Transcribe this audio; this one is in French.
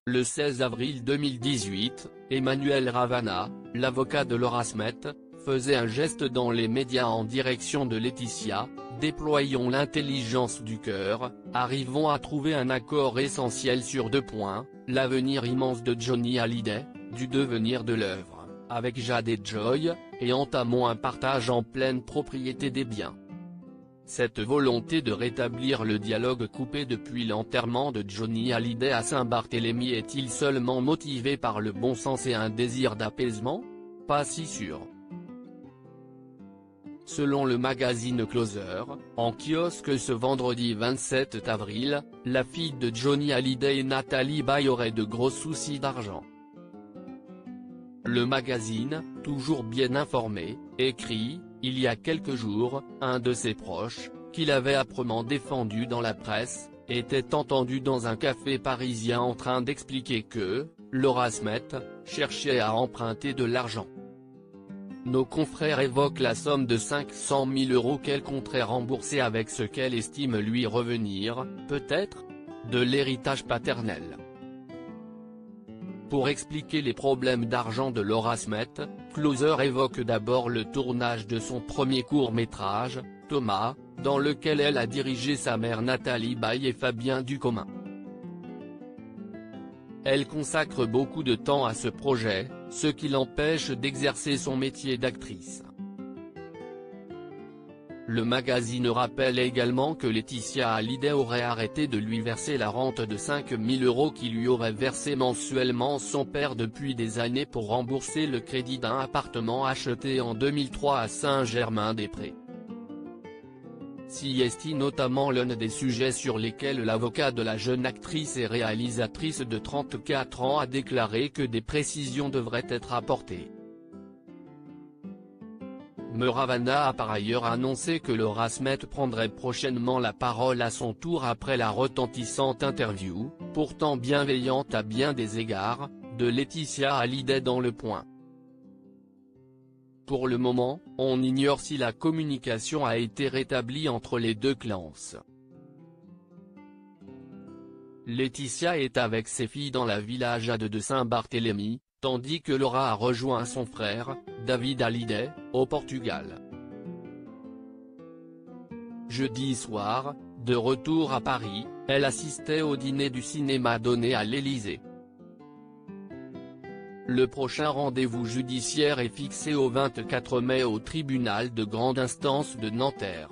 Le 16 avril 2018, Emmanuel Ravana, l'avocat de Laura Smet, faisait un geste dans les médias en direction de Laetitia: déployons l'intelligence du cœur, arrivons à trouver un accord essentiel sur 2 points, l'avenir immense de Johnny Hallyday, du devenir de l'œuvre, avec Jade et Joy, et entamons un partage en pleine propriété des biens. Cette volonté de rétablir le dialogue coupé depuis l'enterrement de Johnny Hallyday à Saint-Barthélemy est-il seulement motivé par le bon sens et un désir d'apaisement? Pas si sûr. Selon le magazine Closer, en kiosque ce vendredi 27 avril, la fille de Johnny Hallyday et Nathalie Baye aurait de gros soucis d'argent. Le magazine, toujours bien informé, écrit: il y a quelques jours, un de ses proches, qu'il avait âprement défendu dans la presse, était entendu dans un café parisien en train d'expliquer que Laura Smet cherchait à emprunter de l'argent. Nos confrères évoquent la somme de 500 000 € qu'elle compterait rembourser avec ce qu'elle estime lui revenir, peut-être, de l'héritage paternel. Pour expliquer les problèmes d'argent de Laura Smet, Closer évoque d'abord le tournage de son premier court-métrage, Thomas, dans lequel elle a dirigé sa mère Nathalie Baye et Fabien Ducommun. Elle consacre beaucoup de temps à ce projet, ce qui l'empêche d'exercer son métier d'actrice. Le magazine rappelle également que Laetitia Hallyday aurait arrêté de lui verser la rente de 5 000 € qui lui aurait versé mensuellement son père depuis des années pour rembourser le crédit d'un appartement acheté en 2003 à Saint-Germain-des-Prés. S'y est notamment l'un des sujets sur lesquels l'avocat de la jeune actrice et réalisatrice de 34 ans a déclaré que des précisions devraient être apportées. Ravana a par ailleurs annoncé que Laura Smet prendrait prochainement la parole à son tour après la retentissante interview, pourtant bienveillante à bien des égards, de Laetitia Hallyday dans Le Point. Pour le moment, on ignore si la communication a été rétablie entre les deux clans. Laetitia est avec ses filles dans la villa Jade de Saint-Barthélemy, tandis que Laura a rejoint son frère, David Hallyday, au Portugal. Jeudi soir, de retour à Paris, elle assistait au dîner du cinéma donné à l'Élysée. Le prochain rendez-vous judiciaire est fixé au 24 mai au tribunal de grande instance de Nanterre.